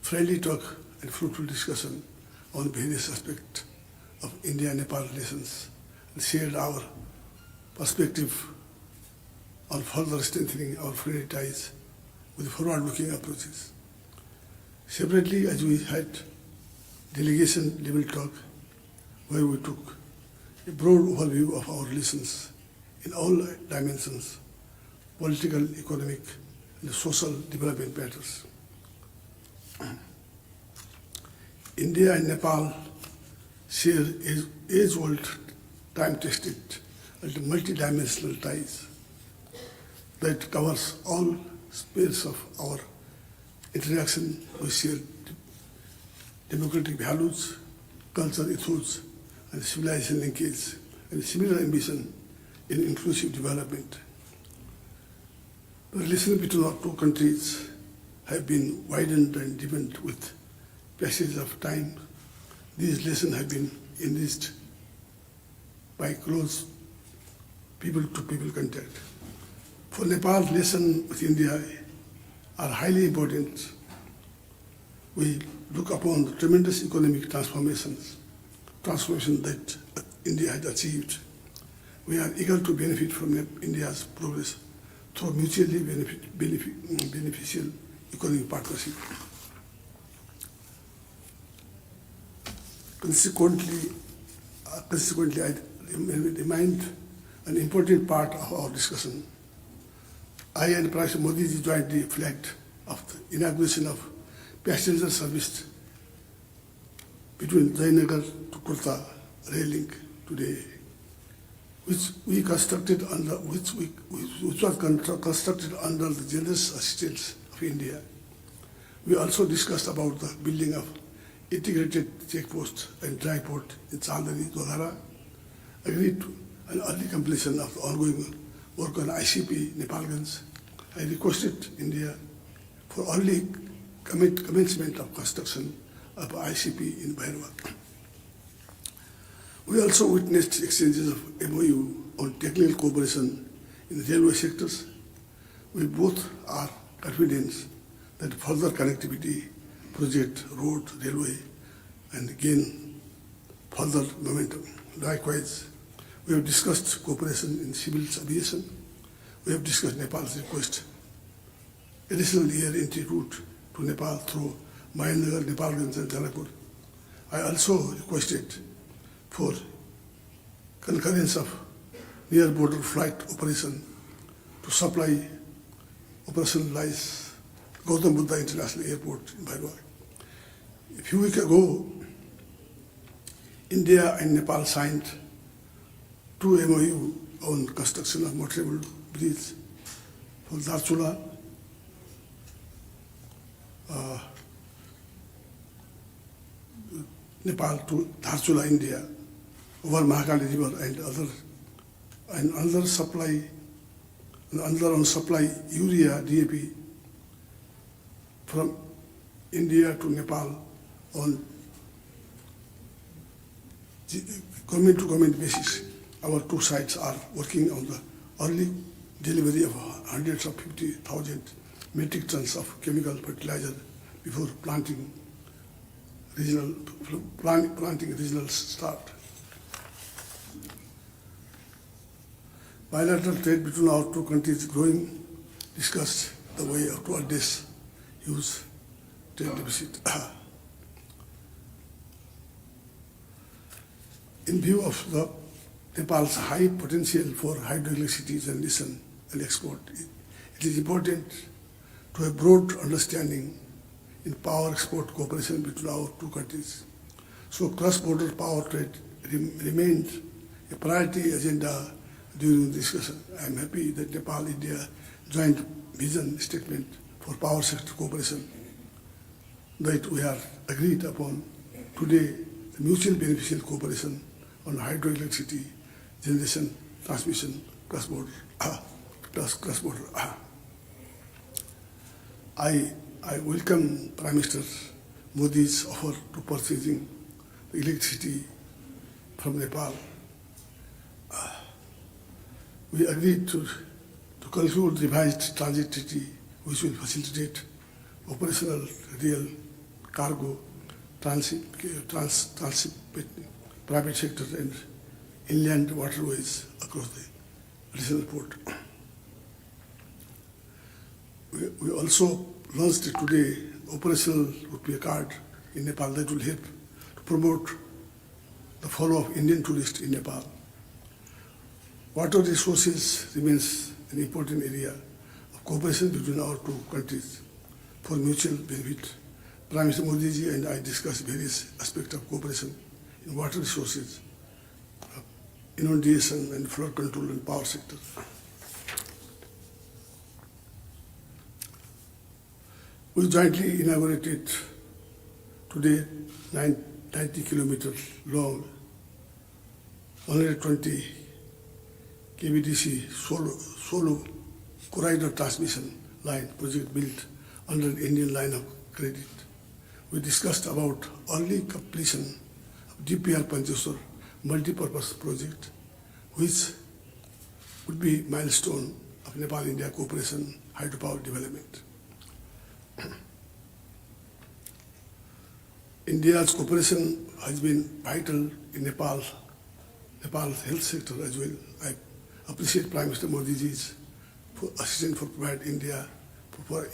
friendly talk and fruitful discussion on various aspects of India-Nepal relations and shared our perspective on further strengthening our friendly ties with forward-looking approaches. Separately, as we had delegation-level talk where we took a broad overview of our relations in all dimensions, political, economic, and social development matters. India and Nepal share age-old, time-tested, and multidimensional ties that covers all spheres of our interaction. We share democratic values, culture ethos, and civilization linkage, and similar ambition in inclusive development. The relations between our two countries have been widened and deepened with passage of time. These relations have been enriched by close people-to-people contact. For Nepal, relations with India are highly important. We look upon the tremendous economic transformation that India has achieved. We are eager to benefit from India's progress through mutually beneficial economic partnership. Consequently, I remind an important part of our discussion. I and Prime Minister Modi ji jointly flagged of the inauguration of passenger service between Jaynगर to Kurta rail link today, which was constructed under the generous assistance of India. We also discussed about the building of integrated checkpost and dry port in Chandani, Dodhara, agreed to an early completion of the ongoing work on ICP Nepalganj. I requested India for early commencement of construction of ICP in Bihar. We also witnessed exchanges of MOU on technical cooperation in the railway sectors. We both are confident that further connectivity project, road, railway, and gain further momentum. Likewise, we have discussed cooperation in civil aviation. We have discussed Nepal's request additional air entry route to Nepal through Jayनगर, Nepalganj, and Janakpur. I also requested for concurrence of near border flight operation to supply operationalize Gautam Buddha International Airport in Bihar. A few weeks ago, India and Nepal signed 2 MOU on construction of motorable bridge from Darchula, Nepal to Darchula, India, over Mahakali River and another on supply urea DAP from India to Nepal on government-to-government basis. Our two sides are working on the early delivery of hundreds of 50,000 metric tons of chemical fertilizer before planting regional start. Bilateral trade between our two countries growing, discussed the way to address huge trade deficit. In view of the Nepal's high potential for hydroelectricity generation and export, it is important to have broad understanding in power export cooperation between our two countries. So cross-border power trade remained a priority agenda during the discussion. I am happy that Nepal-India joint vision statement for power sector cooperation that we are agreed upon today, the mutual beneficial cooperation on hydroelectricity generation, transmission, cross-border. I welcome Prime Minister Modi's offer to purchasing the electricity from Nepal. We agreed to conclude revised transit treaty which will facilitate operational rail cargo, transit, private sector, and inland waterways across the additional port. We also launched today operational Rupiah card in Nepal that will help to promote the flow of Indian tourists in Nepal. Water resources remains an important area of cooperation between our two countries for mutual benefit. Prime Minister Modi ji and I discussed various aspects of cooperation in water resources, inundation and flood control and power sector. We jointly inaugurated today 90 kilometers long, 120 kVDC solo corridor transmission line project built under the Indian line of credit. We discussed about early completion of DPR Pancheswar multi-purpose project, which would be milestone of Nepal-India cooperation hydropower development. India's cooperation has been vital in Nepal's health sector as well. I appreciate Prime Minister Modi ji's assistance for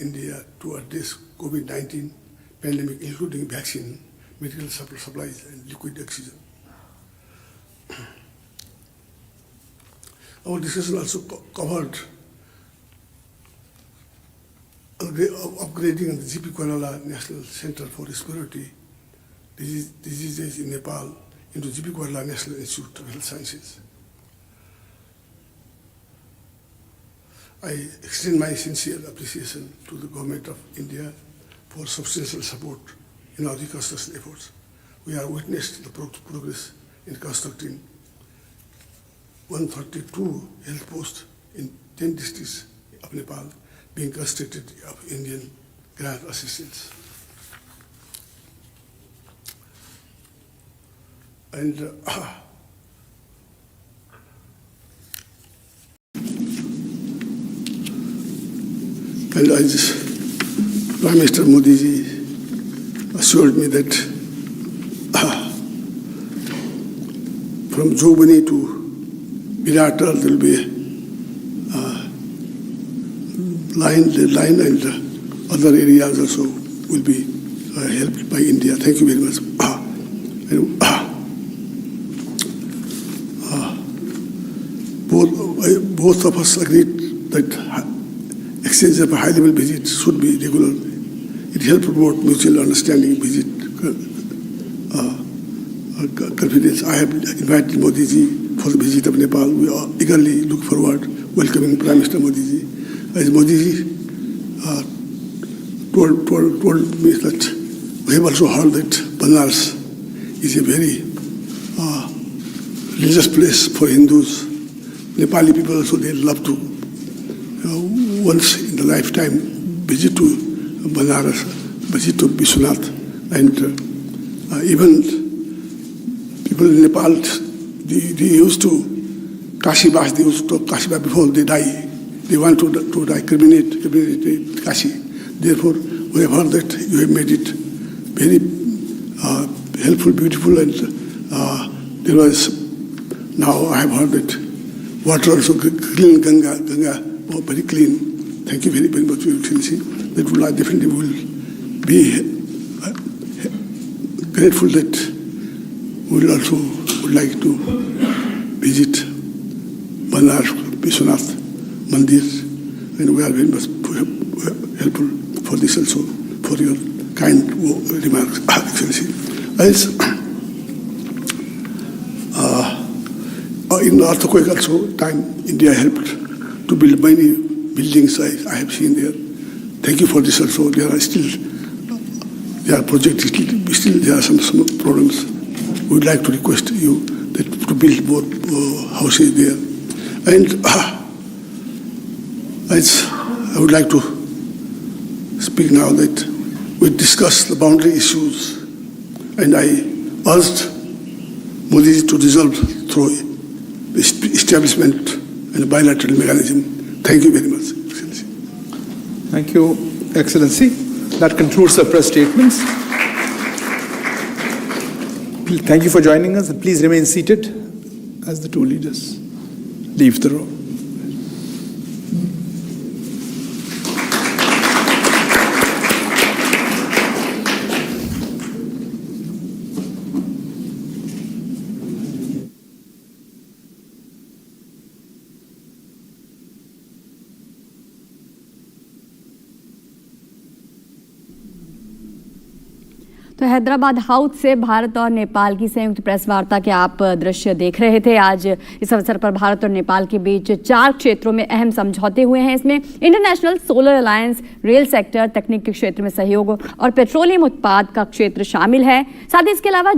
India to address COVID-19 pandemic, including vaccine, medical supplies, and liquid oxygen. Our discussion also covered upgrading the GP Kuala National Center for Respiratory Diseases in Nepal into GP Kuala National Institute of Health Sciences. I extend my sincere appreciation to the Government of India for substantial support in our reconstruction efforts. We are witness to the progress in constructing 132 health posts in 10 districts of Nepal being constructed of Indian grant assistance. And as Prime Minister Modi ji assured me that from Jobani to Bihar there will be a line and other areas also will be helped by India. Thank you very much. Both of us agreed that exchange of a high-level visit should be regular. It helps promote mutual understanding, visit, confidence. I have invited Modi ji for the visit of Nepal. We eagerly look forward welcoming Prime Minister Modi ji. As Modi ji told me that we have also heard that Banaras is a very religious place for Hindus. Nepali people also, they love to once in the lifetime visit to Banaras, visit to Vishwanath, and even people in Nepal, they used to Kashi-bas, they used to Kashi-bas before they die. They want to die, cremate Kashi. Therefore, we have heard that you have made it very helpful, beautiful, and there was, now I have heard that water also clean, Ganga, very clean. Thank you very, very much, Your Excellency. That will definitely will be grateful that we will also would like to visit Banaras, Vishwanath Mandir, and we are very much helpful for this also, for your kind remarks, Excellency. As in the earthquake also, India helped to build many buildings I have seen there. Thank you for this also. There are projects, still there are some problems. We would like to request you that to build more houses there. And as I would like to speak now that we discussed the boundary issues, and I urged Modi to resolve through the establishment and bilateral mechanism. Thank you very much, Excellency. Thank you, Excellency. That concludes the press statements. Thank you for joining us, and please remain seated as the two leaders leave the room. तो Hyderabad house से भारत और नेपाल की संयुक्त press वार्ता के आप दृश्य देख रहे थे। आज इस अवसर पर भारत और नेपाल के बीच 4 क्षेत्रों में अहम समझौते हुए हैं। इसमें international solar alliance, rail sector, तकनीक के क्षेत्र में सहयोग और पेट्रोलियम उत्पाद का क्षेत्र शामिल है। साथ ही इसके अलावा